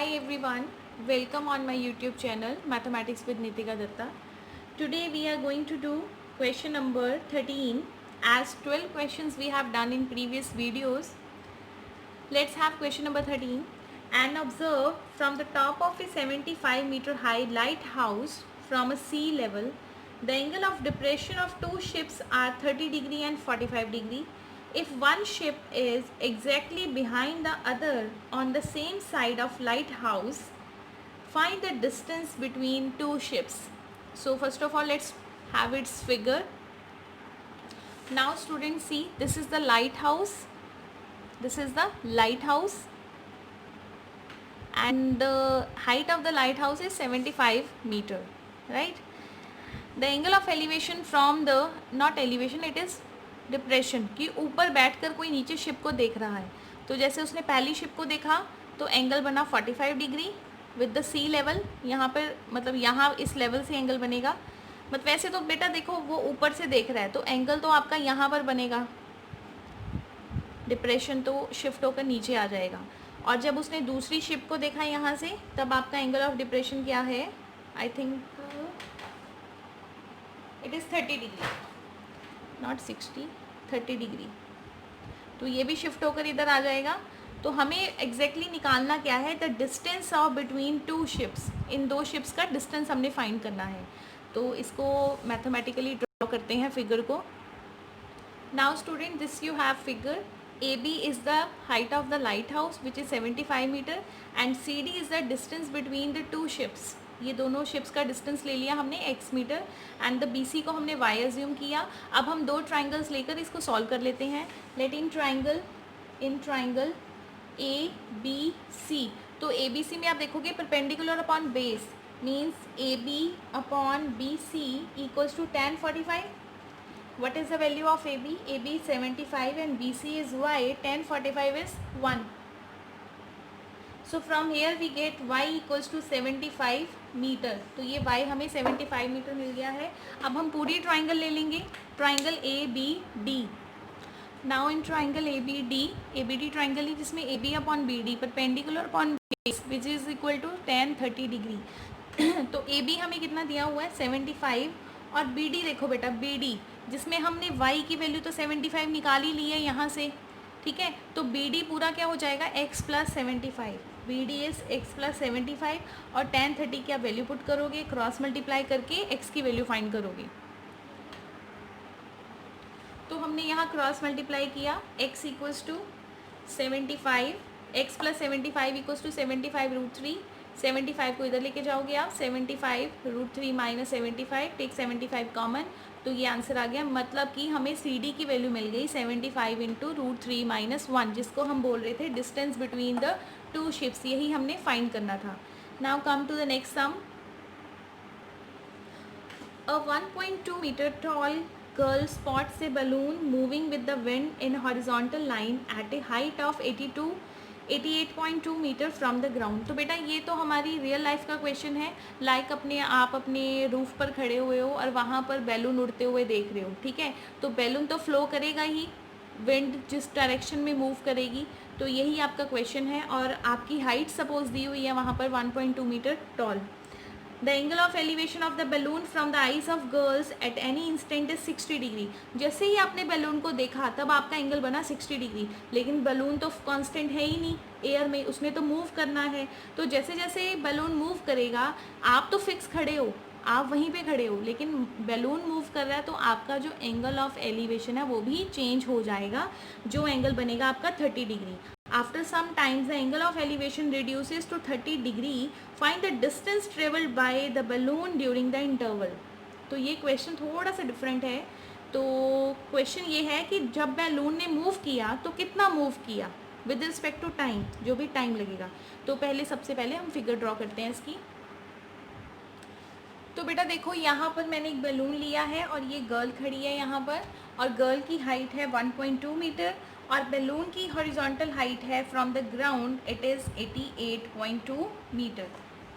Hi everyone, welcome on my YouTube channel Mathematics with Nitika Datta. Today we are going to do question number 13 as 12 questions we have done in previous videos. Let's have question number 13 and observe from the top of a 75-meter high lighthouse from a sea level. The angle of depression of two ships are 30 degree and 45 degree. If one ship is exactly behind the other on the same side of lighthouse, find the distance between two ships. So first of all, let's have its figure. Now students, see, this is the lighthouse. This is the lighthouse and the height of the lighthouse is 75 meter, right? The angle of elevation from the, not elevation, it is depression कि ऊपर बैठकर कोई नीचे ship को देख रहा है. तो जैसे उसने पहली शिप को देखा तो एंगल बना 45 degree with the sea level. यहाँ पर मतलब यहाँ इस लेवल से एंगल बनेगा. मतलब वैसे तो बेटा देखो वो ऊपर से देख रहा है तो एंगल तो आपका यहाँ पर बनेगा, डिप्रेशन तो शिफ्ट होकर नीचे आ जाएगा. और जब उसने दूसरी शिप को देखा यहाँ से तब आपका एंगल ऑफ डिप्रेशन क्या है, I think it is 30 degree, not 60, 30 degree. तो ये भी शिफ्ट होकर इधर आ जाएगा. तो हमें एग्जैक्टली निकालना क्या है, the distance of between two ships. इन दो शिप्स का डिस्टेंस हमने फाइंड करना है. तो इसको मैथमेटिकली ड्रॉ करते हैं फिगर को. Now student, this you have figure. AB is the height of the lighthouse which is 75 meter and CD is the distance between the two ships. ये दोनों शिप्स का डिस्टेंस ले लिया हमने x metre and the BC को हमने y assume किया. अब हम दो ट्राइंगल्स लेकर इसको सॉल्व कर लेते हैं. Let in triangle ABC. तो ABC में आप देखोगे perpendicular upon base means AB upon BC equals to tan 45. What is the value of AB? AB is 75 and BC is y. Tan 45 is 1. So from here we get y equals to 75 metre. तो ये y हमें 75 metre मिल गया है. अब हम पूरी triangle ले लेंगे, triangle ABD. Now in triangle ABD triangle है जिसमें AB upon BD perpendicular upon base which is equal to tan 30 degree. तो AB हमें कितना दिया हुआ है 75 और BD देखो बेटा BD जिसमें हमने y की वैल्यू तो 75 निकाल ही ली है यहाँ से, ठीक है. तो BD पूरा क्या हो जाएगा x plus 75. BD is x plus 75 और tan 30 की आप वैल्यू पुट करोगे, क्रॉस मल्टीप्लाई करके x की वैल्यू फाइंड करोगे. तो हमने यहाँ क्रॉस मल्टीप्लाई किया, x equals to 75, x plus 75 equals to 75 root 3. 75 को इधर लेके जाओगे आप, 75 रूट 3 माइनस 75, टेक 75 कॉमन. तो ये आंसर आ गया. मतलब कि हमें CD की वैल्यू मिल गई 75 इंटू रूट 3 माइनस 1, जिसको हम बोल रहे थे distance between the two ships. यही हमने फाइंड करना था. Now come to the next sum. A 1.2 metre tall girl spots a balloon moving with the wind in horizontal line at a height of 88.2 metre from the ground. तो बेटा ये तो हमारी real life का question है. Like आप अपने roof पर खड़े हुए हो और वहाँ पर बैलून उड़ते हुए देख रहे हो, ठीक है. तो बैलून तो फ्लो करेगा ही, विंड जिस डायरेक्शन में मूव करेगी. तो यही आपका क्वेश्चन है और आपकी हाइट सपोज दी हुई है वहाँ पर 1.2 metre tall. The angle of elevation of the balloon from the eyes of girls at any instant is 60 degree. जैसे ही आपने बैलून को देखा तब आपका एंगल बना 60 डिग्री. लेकिन बैलून तो कांस्टेंट है ही नहीं एयर में, उसने तो मूव करना है. तो जैसे जैसे बैलून मूव करेगा आप तो फिक्स खड़े हो, आप वहीं पे खड़े हो, लेकिन बैलून मूव कर रहा है तो आपका जो एंगल ऑफ एलिवेशन है वो भी चेंज हो जाएगा. जो एंगल बनेगा आपका 30 degree. After some times the angle of elevation reduces to 30 degree. Find the distance traveled by the balloon during the interval. तो ये क्वेश्चन थोड़ा सा डिफरेंट है. तो क्वेश्चन ये है कि जब बैलून ने मूव किया तो कितना मूव किया विद रिस्पेक्ट टू टाइम, जो भी टाइम लगेगा. तो सबसे पहले हम फिगर ड्रॉ करते हैं इसकी. तो बेटा देखो यहाँ पर मैंने एक बैलून लिया है और ये गर्ल खड़ी है यहाँ पर और गर्ल की हाइट है 1.2 मीटर और बैलून की हॉरिजॉन्टल हाइट है from the ground it is 88.2 metre,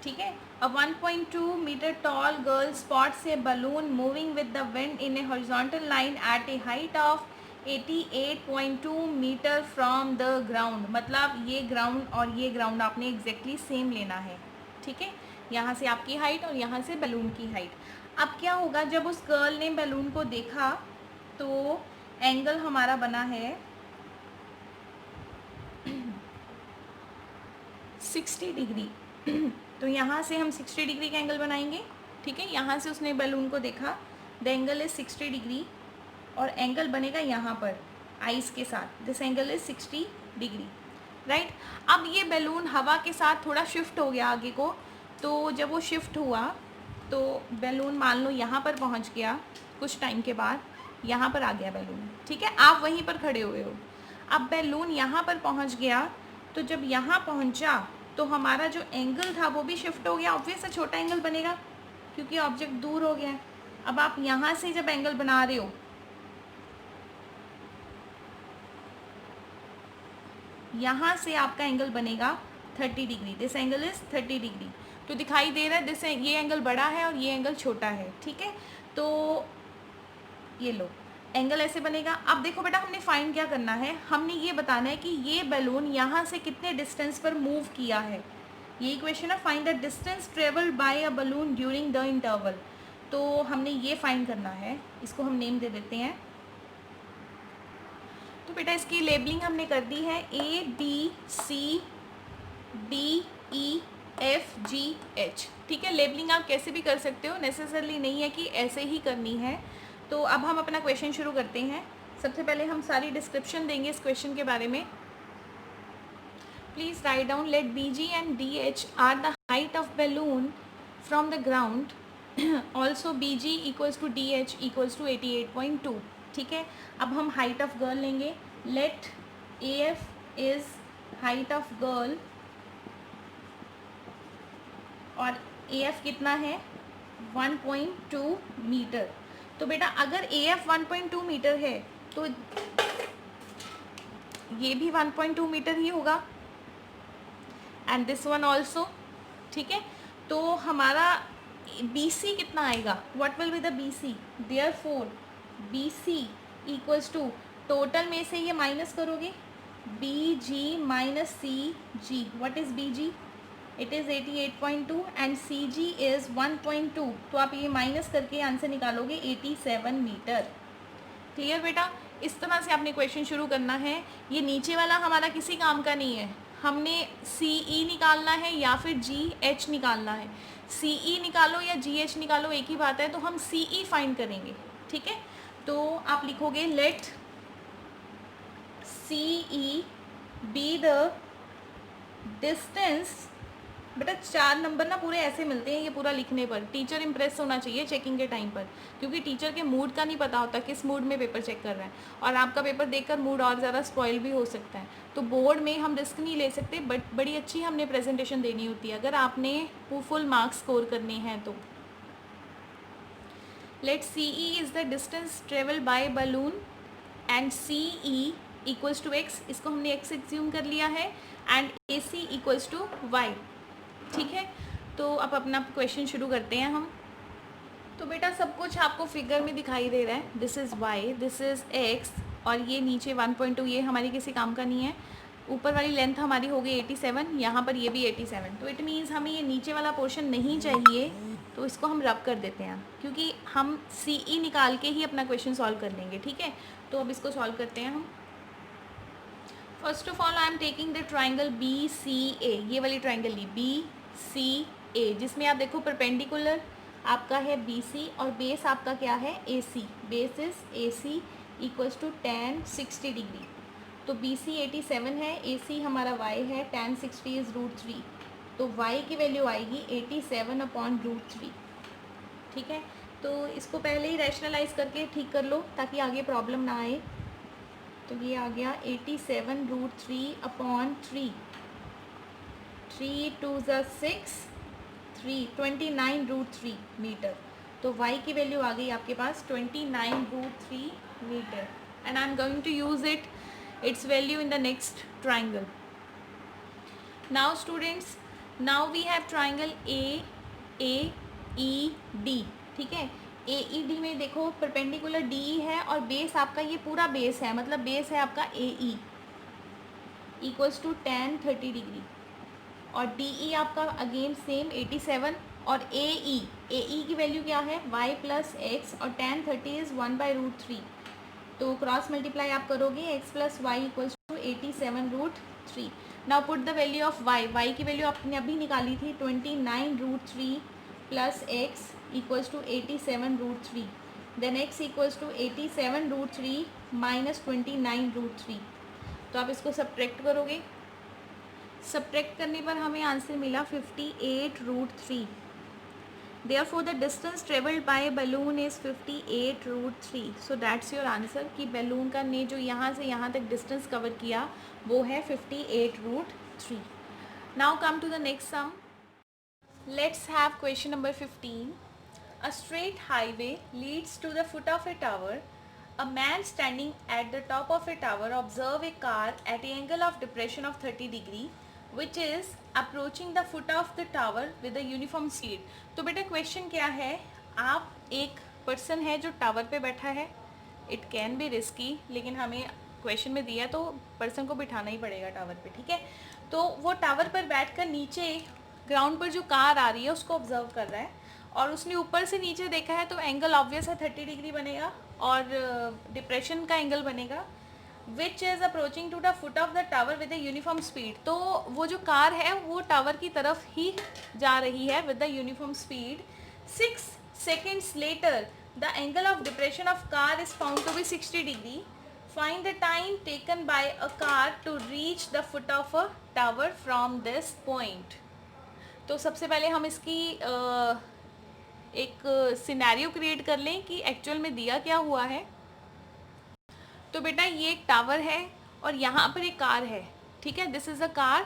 ठीक है. A 1.2 metre tall girl spots a balloon moving with the wind in a horizontal line at a height of 88.2 metre from the ground, मतलब ये ground और ये ground आपने exactly same लेना है, ठीक है। यहाँ से आपकी हाइट और यहाँ से बैलून की हाइट। अब क्या होगा, जब उस गर्ल ने बैलून को देखा तो एंगल हमारा बना है 60 डिग्री। तो यहाँ से हम 60 डिग्री का एंगल बनाएंगे, ठीक है। यहाँ से उसने बैलून को देखा, द एंगल इज 60 डिग्री और एंगल बनेगा यहाँ पर आइस के साथ, this angle is 60 degree, right. अब ये बैलून हवा के साथ थोड़ा शिफ्ट हो गया आगे को, तो जब वो शिफ्ट हुआ तो बैलून मान लो यहाँ पर पहुँच गया, कुछ टाइम के बाद यहाँ पर आ गया बैलून, ठीक है। आप वहीं पर खड़े हुए हो, अब बैलून यहाँ पर पहुँच गया, तो जब यहाँ पहुँचा तो हमारा जो एंगल था वो भी शिफ्ट हो गया, ऑब्वियस है छोटा एंगल बनेगा क्योंकि ऑब्जेक्ट दूर हो गया है। अब आप यहाँ से जब एंगल बना रहे हो, यहाँ से आपका एंगल बनेगा 30 degree, this angle is 30 degree. तो दिखाई दे रहा है दिस, ये एंगल बड़ा है और ये एंगल छोटा है, ठीक है। तो ये लो एंगल ऐसे बनेगा। अब देखो बेटा, हमने फाइंड क्या करना है, हमने ये बताना है कि ये बैलून यहाँ से कितने डिस्टेंस पर मूव किया है। ये इक्वेशन है, find the distance travelled by a balloon during the interval. तो हमने ये फाइंड करना है, इसको हम नेम दे देते हैं। तो बेटा इसकी लेबलिंग हमने कर दी है ABCDEFGH, ठीक है। लेबलिंग आप कैसे भी कर सकते हो, नेसेसरली नहीं है कि ऐसे ही करनी है। तो अब हम अपना क्वेश्चन शुरू करते हैं। सबसे पहले हम सारी डिस्क्रिप्शन देंगे इस क्वेश्चन के बारे में। Please write down, let BG and DH are the height of balloon from the ground, also BG equals to DH equals to 88.2, ठीक है। अब हम हाइट ऑफ गर्ल लेंगे, let AF is height of girl और AF कितना है 1.2 metre. तो बेटा अगर AF 1.2 मीटर है तो ये भी 1.2 मीटर ही होगा एंड दिस वन ऑल्सो, ठीक है। तो हमारा BC कितना आएगा, what will be the BC, therefore BC equals to, total में से ये माइनस करोगे BG minus CG, what is BG, it is 88.2 and CG is 1.2। तो आप ये माइनस करके आंसर निकालोगे 87 मीटर। क्लियर बेटा, इस तरह से आपने क्वेश्चन शुरू करना है। ये नीचे वाला हमारा किसी काम का नहीं है, हमने CE निकालना है या फिर GH निकालना है। CE निकालो या GH निकालो एक ही बात है, तो हम CE फाइंड करेंगे, ठीक है। तो आप लिखोगे let CE be the distance. बेटा 4 नंबर ना पूरे ऐसे मिलते हैं ये पूरा लिखने पर, टीचर इम्प्रेस होना चाहिए चेकिंग के टाइम पर, क्योंकि टीचर के मूड का नहीं पता होता किस मूड में पेपर चेक कर रहा है, और आपका पेपर देखकर मूड और ज़्यादा स्पॉइल भी हो सकता है। तो बोर्ड में हम रिस्क नहीं ले सकते, बट बड़ी अच्छी हमने प्रेजेंटेशन देनी होती है अगर आपने फुल मार्क्स स्कोर करने हैं तो। Let CE is the distance travel by balloon and CE equals to X, इसको हमने X एज्यूम कर लिया है, and AC equals to Y, ठीक है। तो अब अपना क्वेश्चन शुरू करते हैं हम। तो बेटा सब कुछ आपको फिगर में दिखाई दे रहा है, this is Y, this is X, और ये नीचे 1.2 ये हमारी किसी काम का नहीं है। ऊपर वाली लेंथ हमारी हो गई 87, यहाँ पर ये भी 87, तो इट मीन्स हमें ये नीचे वाला पोर्शन नहीं चाहिए, तो इसको हम रब कर देते हैं क्योंकि हम CE निकाल के ही अपना क्वेश्चन सॉल्व कर लेंगे, ठीक है। तो अब इसको सॉल्व करते हैं हम। First of all I am taking the triangle BCA, ये वाली ट्राइंगल ली BCA, जिसमें आप देखो परपेंडिकुलर आपका है BC और बेस आपका क्या है AC, base is AC equals to tan 60 degree. तो BC 87 है, AC हमारा Y है, tan 60 इज √3, तो Y की वैल्यू आएगी 87/√3, ठीक है। तो इसको पहले ही रैशनलाइज करके ठीक कर लो ताकि आगे प्रॉब्लम ना आए। तो ये आ गया 87√3/3, 3 2 6, 29√3 मीटर। तो y की वैल्यू आ गई आपके पास 29√3 metre, and I am going to use its value in the next triangle. Now students, now we have triangle AAED, ठीक है। AED में देखो परपेंडिकुलर DE है और बेस आपका ये पूरा बेस है, मतलब बेस है आपका AE equals to tan 30 degree, और DE आपका अगेन सेम 87, और AE की वैल्यू क्या है y प्लस एक्स, और tan 30 इज़ 1/√3, तो क्रॉस मल्टीप्लाई आप करोगे x plus y equals to 87√3। Now put the value of y की वैल्यू आपने अभी निकाली थी 29√3 plus x equals to 87√3, then x equals to 87√3 minus 29√3, तो आप इसको सब्ट्रैक्ट करोगे, सब्ट्रैक्ट करने पर हमें आंसर मिला 58√3। Therefore, the distance travelled by balloon is 58√3. So that's your answer कि balloon का ने जो यहाँ से यहाँ तक distance cover किया वो है 58√3. Now come to the next sum. Let's have question number 15. A straight highway leads to the foot of a tower. A man standing at the top of a tower observe a car at an angle of depression of 30 degree which is approaching the foot of the tower with a uniform speed. तो बेटा question क्या है, आप एक person है जो tower पे बैठा है, इट कैन बी रिस्की, लेकिन हमें क्वेश्चन में दिया तो पर्सन को बिठाना ही पड़ेगा टावर पे, ठीक है। तो वो टावर पर बैठकर नीचे ग्राउंड पर जो कार आ रही है उसको ऑब्जर्व कर रहा है, और उसने ऊपर से नीचे देखा है तो एंगल ऑब्वियस है 30 डिग्री बनेगा, और डिप्रेशन का एंगल बनेगा which is approaching to the foot of the tower with the uniform speed. तो वो जो कार है वो टावर की तरफ ही जा रही है with the uniform speed. 6 seconds later the angle of depression of car is found to be 60 degree. Find the time taken by a car to reach the foot of a tower from this point. तो सबसे पहले हम इसकी एक scenario create कर लें कि actual में दिया क्या हुआ है। तो बेटा ये एक टावर है और यहाँ पर एक कार है, ठीक है, दिस इज़ अ कार,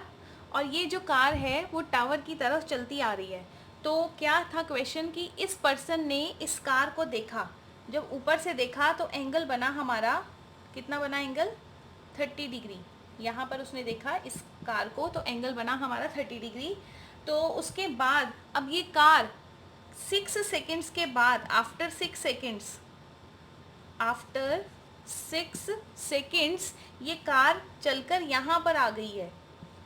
और ये जो कार है वो टावर की तरफ चलती आ रही है। तो क्या था क्वेश्चन कि इस पर्सन ने इस कार को देखा, जब ऊपर से देखा तो एंगल बना हमारा, कितना बना एंगल 30 डिग्री। यहाँ पर उसने देखा इस कार को तो एंगल बना हमारा 30 डिग्री। तो उसके बाद अब ये कार 6 सेकेंड्स के बाद, आफ्टर 6 सेकेंड्स ये कार चलकर यहाँ पर आ गई है।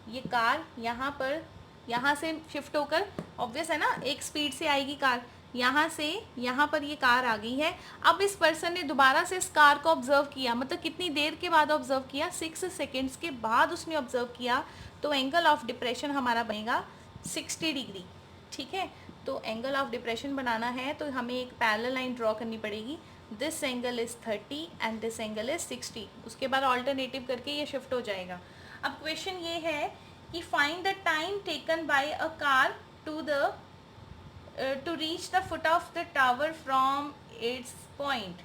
ये कार यहाँ पर, यहाँ से शिफ्ट होकर, ऑब्वियस है ना, एक स्पीड से आएगी कार, यहाँ से यहाँ पर ये कार आ गई है। अब इस पर्सन ने दोबारा से इस कार को ऑब्जर्व किया, मतलब कितनी देर के बाद ऑब्जर्व किया, 6 सेकेंड्स के बाद उसने ऑब्जर्व किया, तो एंगल ऑफ डिप्रेशन हमारा बनेगा 60 डिग्री, ठीक है। तो एंगल ऑफ डिप्रेशन बनाना है तो हमें एक पैरेलल लाइन ड्रॉ करनी पड़ेगी। This angle is 30 and this angle is 60। उसके बाद ऑल्टरनेटिव करके ये शिफ्ट हो जाएगा। अब क्वेश्चन ये है कि find the time taken by a car to reach the foot of the tower from its point.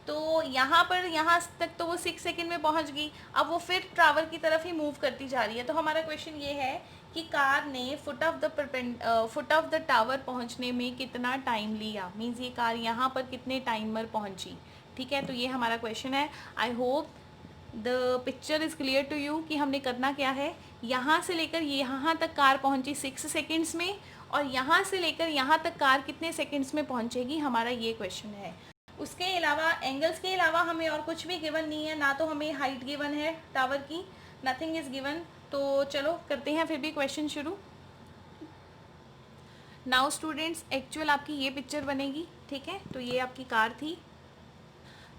तो यहाँ पर, यहाँ तक तो वो 6 सेकेंड में पहुँच गई, अब वो फिर टावर की तरफ ही मूव करती जा रही है। तो हमारा क्वेश्चन ये है कि कार ने फुट ऑफ द टावर पहुँचने में कितना टाइम लिया, मीन्स ये कार यहाँ पर कितने टाइम पर पहुँची, ठीक है। तो ये हमारा क्वेश्चन है। I hope the picture is clear to you कि हमने करना क्या है। यहाँ से लेकर यहाँ तक कार पहुँची 6 सेकेंड्स में, और यहाँ से लेकर यहाँ तक कार कितने सेकेंड्स में पहुँचेगी, हमारा ये क्वेश्चन है। उसके अलावा, एंगल्स के अलावा हमें और कुछ भी गिवन नहीं है, ना तो हमें हाइट गिवन है टावर की, नथिंग इज़ गिवन। तो चलो करते हैं फिर भी क्वेश्चन शुरू। नाउ स्टूडेंट्स, एक्चुअल आपकी ये पिक्चर बनेगी, ठीक है। तो ये आपकी कार थी।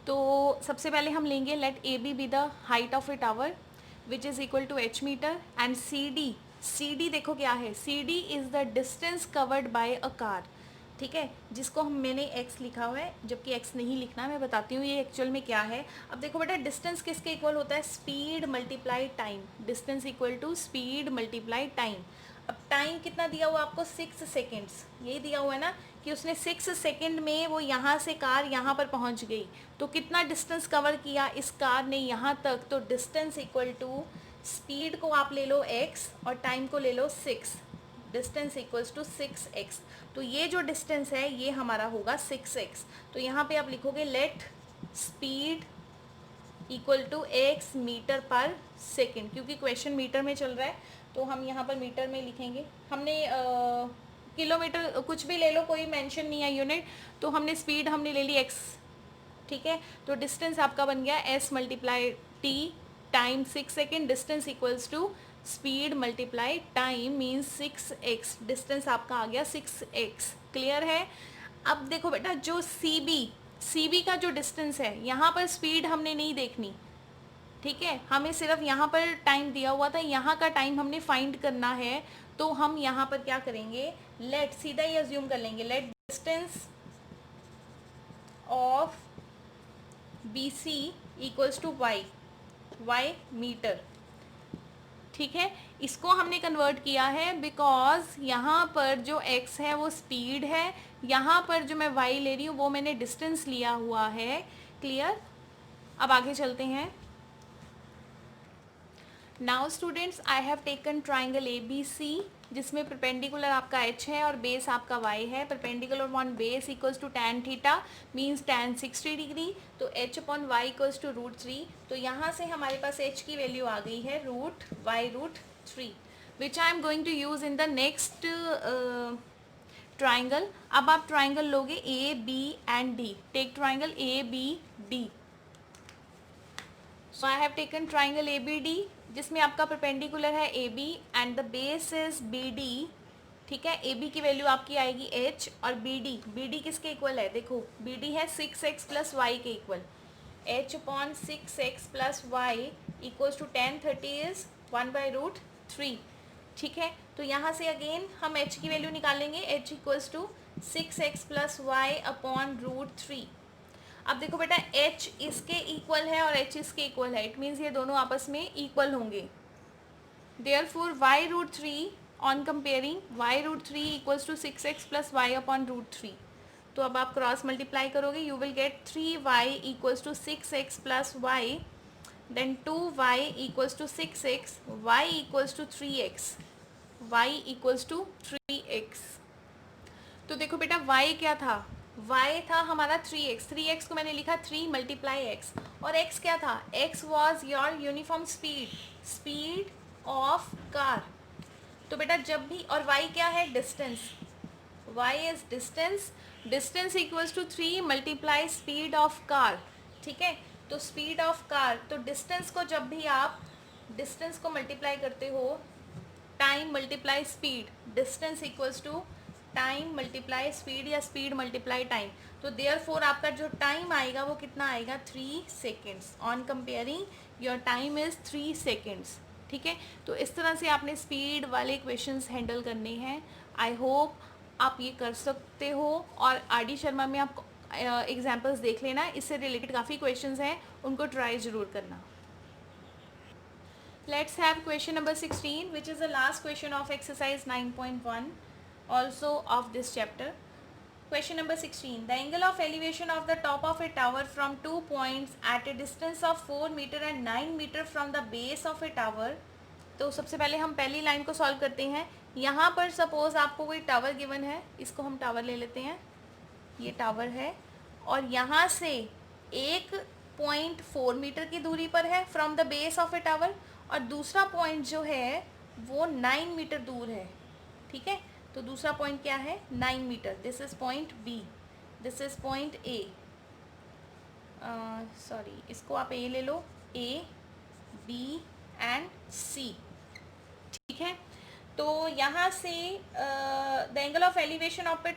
तो सबसे पहले हम लेंगे let A B the height of a tower which is equal to h metre, and C D देखो क्या है, C D is the distance covered by a car, ठीक है, जिसको मैंने x लिखा हुआ है, जबकि x नहीं लिखना, मैं बताती हूँ ये एक्चुअल में क्या है। अब देखो बेटा, डिस्टेंस किसके इक्वल होता है, speed multiply time, distance equal to speed multiply time. अब टाइम कितना दिया हुआ आपको, 6 सेकेंड्स, यही दिया हुआ है ना कि उसने 6 सेकेंड में वो यहाँ से कार यहाँ पर पहुँच गई, तो कितना डिस्टेंस कवर किया इस कार ने यहाँ तक, तो डिस्टेंस इक्वल टू स्पीड को आप ले लो x और टाइम को ले लो 6, डिस्टेंस इक्वल्स टू 6x। तो ये जो डिस्टेंस है ये हमारा होगा 6x। तो यहाँ पे आप लिखोगे let speed equal to x metre per second, क्योंकि क्वेश्चन मीटर में चल रहा है तो हम यहाँ पर मीटर में लिखेंगे। हमने किलोमीटर कुछ भी ले लो, कोई मेंशन नहीं है यूनिट, तो हमने स्पीड हमने ले ली x, ठीक है। तो डिस्टेंस आपका बन गया s multiply t time 6 second, distance equals to speed multiply time means 6x, distance आपका आ गया 6x। क्लियर है। अब देखो बेटा, जो सी बी का जो डिस्टेंस है, यहाँ पर स्पीड हमने नहीं देखनी, ठीक है, हमें सिर्फ यहाँ पर टाइम दिया हुआ था, यहाँ का टाइम हमने फाइंड करना है। तो हम यहाँ पर क्या करेंगे, लेट सीधा ही अज्यूम कर लेंगे, let distance of B C equals to y metre, ठीक है। इसको हमने कन्वर्ट किया है बिकॉज यहाँ पर जो x है वो स्पीड है, यहाँ पर जो मैं y ले रही हूँ वो मैंने डिस्टेंस लिया हुआ है। क्लियर। अब आगे चलते हैं। Now students, I have taken triangle A B C, जिसमें परपेंडिकुलर आपका h है और बेस आपका y है। Perpendicular on base equals to tan theta means tan 60 degree, तो h upon y equals to √3। तो यहाँ से हमारे पास h की वैल्यू आ गई है √3, which I am going to use in the next triangle. अब आप ट्राइंगल लोगे A B and D, take triangle A B D. So I have taken triangle A B D, जिसमें आपका परपेंडिकुलर है A B and the base is B D, ठीक है। A B की value आपकी आएगी h और बी डी किसके इक्वल है, देखो बी डी है 6x प्लस वाई के equal, h upon 6x plus y equals to tan 30 is 1/√3, ठीक है। तो यहाँ से अगेन हम h की वैल्यू निकालेंगे, h equals to 6x plus y upon √3। अब देखो बेटा, h इसके इक्वल है और h इसके इक्वल है, इट मीन्स ये दोनों आपस में इक्वल होंगे। Therefore y√3 on comparing y√3 equals to 6x plus y upon √3। तो अब आप क्रॉस मल्टीप्लाई करोगे, you will get 3y equals to 6x plus y, then 2y equals to 6x, y equals to 3x, y equals to 3x। तो देखो बेटा, y क्या था, y था हमारा 3x को मैंने लिखा 3 मल्टीप्लाई x, और x क्या था, x was your uniform speed of car. तो बेटा जब भी, और y क्या है, distance, y is distance equals to 3 multiply speed of car, ठीक है। तो स्पीड ऑफ कार, तो डिस्टेंस को जब भी आप डिस्टेंस को मल्टीप्लाई करते हो, time multiply speed, distance equals to time multiply speed या स्पीड मल्टीप्लाई टाइम। तो देयरफॉर आपका जो टाइम आएगा वो कितना आएगा, 3 seconds. On comparing your time is 3 seconds, ठीक है। तो इस तरह से आपने स्पीड वाले क्वेश्चंस हैंडल करने हैं। आई होप आप ये कर सकते हो, और RD शर्मा में आप एग्जाम्पल्स देख लेना, इससे रिलेटेड काफ़ी क्वेश्चंस हैं, उनको ट्राई ज़रूर करना। Let's have question number 16, which is the last question of exercise 9.1 also of this chapter. Question number 16. The angle of elevation of the top of a tower from 2 points at a distance of 4 meter and 9 meter from the base of a tower. तो सबसे पहले हम पहली line को solve करते हैं। यहाँ पर सपोज आपको कोई टावर गिवन है, इसको हम टावर ले लेते हैं, ये टावर है, और यहाँ से 1.4 मीटर की दूरी पर है from the base of a tower, और दूसरा पॉइंट जो है वो 9 मीटर दूर है, ठीक है। तो दूसरा पॉइंट क्या है, 9 metre. This is point B, this is point A, sorry इसको आप ए ले लो, ए बी एंड सी, ठीक है। तो यहाँ से the angle of elevation of A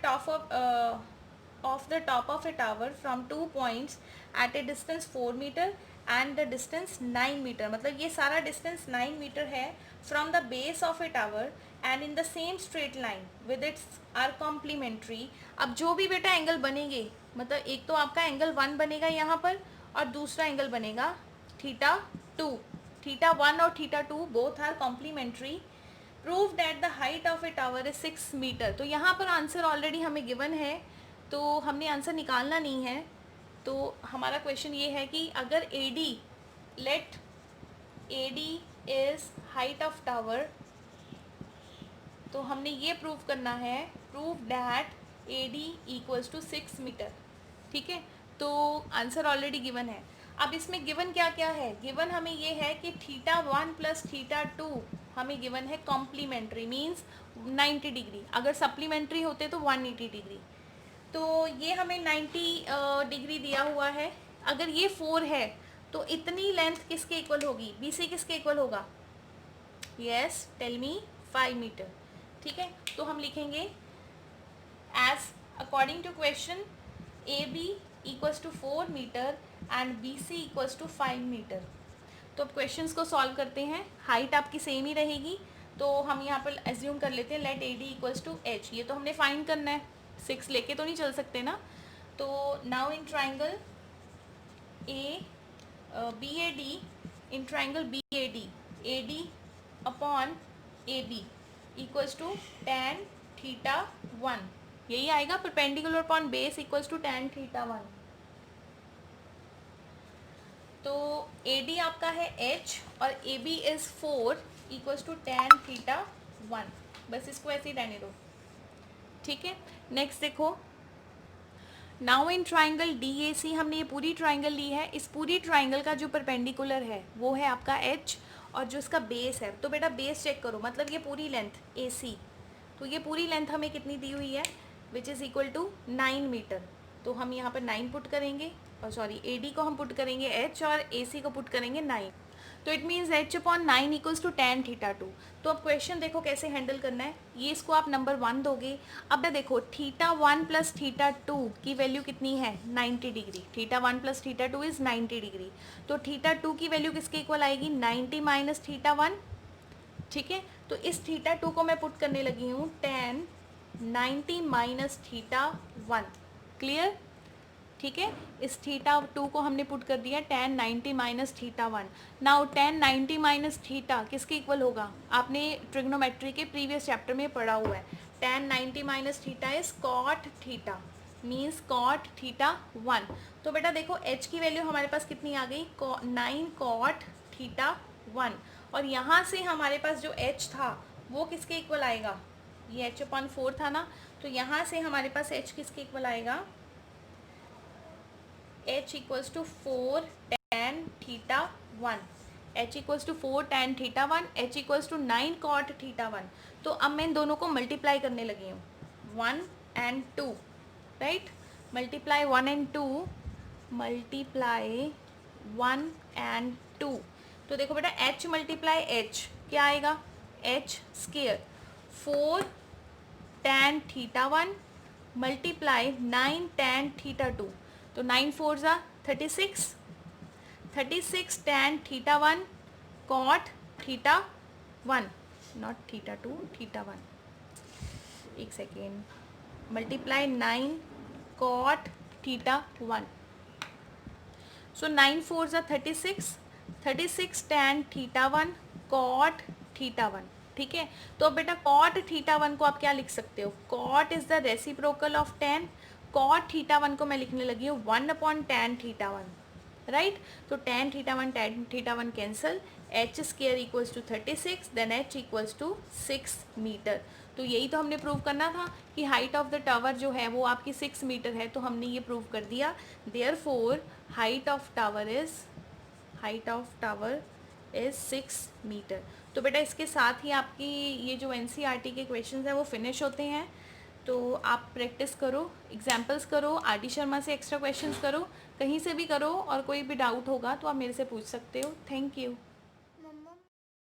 of the top of a tower from 2 points at a distance 4 meter and the distance 9 meter, मतलब ये सारा distance 9 meter है from the base of a tower and in the same straight line with its are complementary। अब जो भी बेटा angle बनेंगे, मतलब एक तो आपका एंगल 1 बनेगा यहाँ पर, और दूसरा एंगल बनेगा θ2, θ1 और θ2 both are complementary। prove that the height of a tower is 6 meter। तो यहाँ पर आंसर ऑलरेडी हमें गिवन है, तो हमने आंसर निकालना नहीं है। तो हमारा क्वेश्चन ये है कि अगर AD, let AD is height of tower, तो हमने ये प्रूव करना है, prove that AD equals to 6 metre, ठीक है। तो आंसर ऑलरेडी गिवन है। अब इसमें गिवन क्या क्या है, गिवन हमें ये है कि θ1 प्लस θ2 हमें गिवन है कॉम्प्लीमेंट्री मीन्स 90 डिग्री, अगर सप्लीमेंट्री होते तो 180 डिग्री। तो ये हमें 90 डिग्री दिया हुआ है। अगर ये 4 है तो इतनी लेंथ किसके इक्वल होगी, बी सी किसके इक्वल होगा, यस टेल मी, 5 मीटर। ठीक है, तो हम लिखेंगे as according to question A B equals to 4 metre and B C equals to 5 metre. तो अब क्वेश्चंस को सॉल्व करते हैं। हाइट आपकी सेम ही रहेगी, तो हम यहाँ पर एज्यूम कर लेते हैं let A D equals to H. ये तो हमने फाइंड करना है, 6 लेके तो नहीं चल सकते ना। तो now in triangle A B A D, in triangle B A D upon A B equals to tan theta 1, यही आएगा, perpendicular upon base equals to tan theta 1। तो ए डी आपका है h और A B is 4 equals to tan theta 1, बस इसको ऐसे ही रहने दो। ठीक है, नेक्स्ट देखो, now in triangle D A C, हमने ये पूरी ट्राइंगल ली है। इस पूरी ट्राइंगल का जो परपेंडिकुलर है वो है आपका h, और जो इसका बेस है, तो बेटा बेस चेक करो, मतलब ये पूरी लेंथ ए सी, तो ये पूरी लेंथ हमें कितनी दी हुई है, which is equal to 9 metre. तो हम यहाँ पर 9 पुट करेंगे, और सॉरी ए डी को हम पुट करेंगे h और ए सी को पुट करेंगे 9। तो it means h upon 9 equals to tan theta 2। तो अब क्वेश्चन देखो कैसे हैंडल करना है। ये इसको आप नंबर 1 दोगे। अब देखो थीटा 1 प्लस थीटा 2 की वैल्यू कितनी है, 90 degree. Theta 1 plus theta 2 is 90 degree. तो थीटा 2 की वैल्यू किसके इक्वल आएगी, 90 माइनस थीटा 1। ठीक है, तो इस थीटा 2 को मैं पुट करने लगी हूँ tan 90 माइनस थीटा 1। क्लियर, ठीक है, इस थीटा 2 को हमने पुट कर दिया tan 90 minus theta 1। Now tan 90 minus theta किसके इक्वल होगा, आपने ट्रिग्नोमेट्री के प्रीवियस चैप्टर में पढ़ा हुआ है। tan 90 minus theta is cot theta, means cot theta 1। तो बेटा देखो h की वैल्यू हमारे पास कितनी आ गई, 9 cot थीटा 1, और यहाँ से हमारे पास जो h था वो किसके इक्वल आएगा, ये h अपॉन 4 था ना, तो यहाँ से हमारे पास h किसके इक्वल आएगा, h equals to 4 tan theta 1, h equals to 4 tan theta 1, h equals to 9 cot theta 1। तो अब मैं इन दोनों को मल्टीप्लाई करने लगी हूँ, 1 and 2, right, multiply 1 and 2, multiply 1 and 2। तो देखो बेटा h मल्टीप्लाई h क्या आएगा, h square 4 tan theta 1 multiply 9 tan theta 2। तो 9 4 ज़ा 36, 36 tan theta 1 cot theta 1, not theta 2, theta 1, एक सेकेंड, मल्टीप्लाई 9 cot थीटा 1। सो 9 4 ज़ा 36, 36 tan थीटा 1 cot थीटा 1। ठीक है, तो अब बेटा cot थीटा 1 को आप क्या लिख सकते हो, cot is the reciprocal of tan, cot theta 1 को मैं लिखने लगी हूँ 1 अपॉन tan थीटा 1, राइट। तो tan theta 1 tan theta 1 cancel, h square equals to 36, then h equals to 6 metre. तो यही तो हमने प्रूव करना था कि हाइट ऑफ द टावर जो है वो आपकी 6 मीटर है, तो हमने ये प्रूव कर दिया। Therefore height of tower is 6 metre. तो बेटा इसके साथ ही आपकी ये जो NCERT के क्वेश्चंस हैं वो फिनिश होते हैं। तो आप प्रैक्टिस करो, एग्जाम्पल्स करो, RD शर्मा से एक्स्ट्रा क्वेश्चंस करो, कहीं से भी करो, और कोई भी डाउट होगा तो आप मेरे से पूछ सकते हो। Thank you.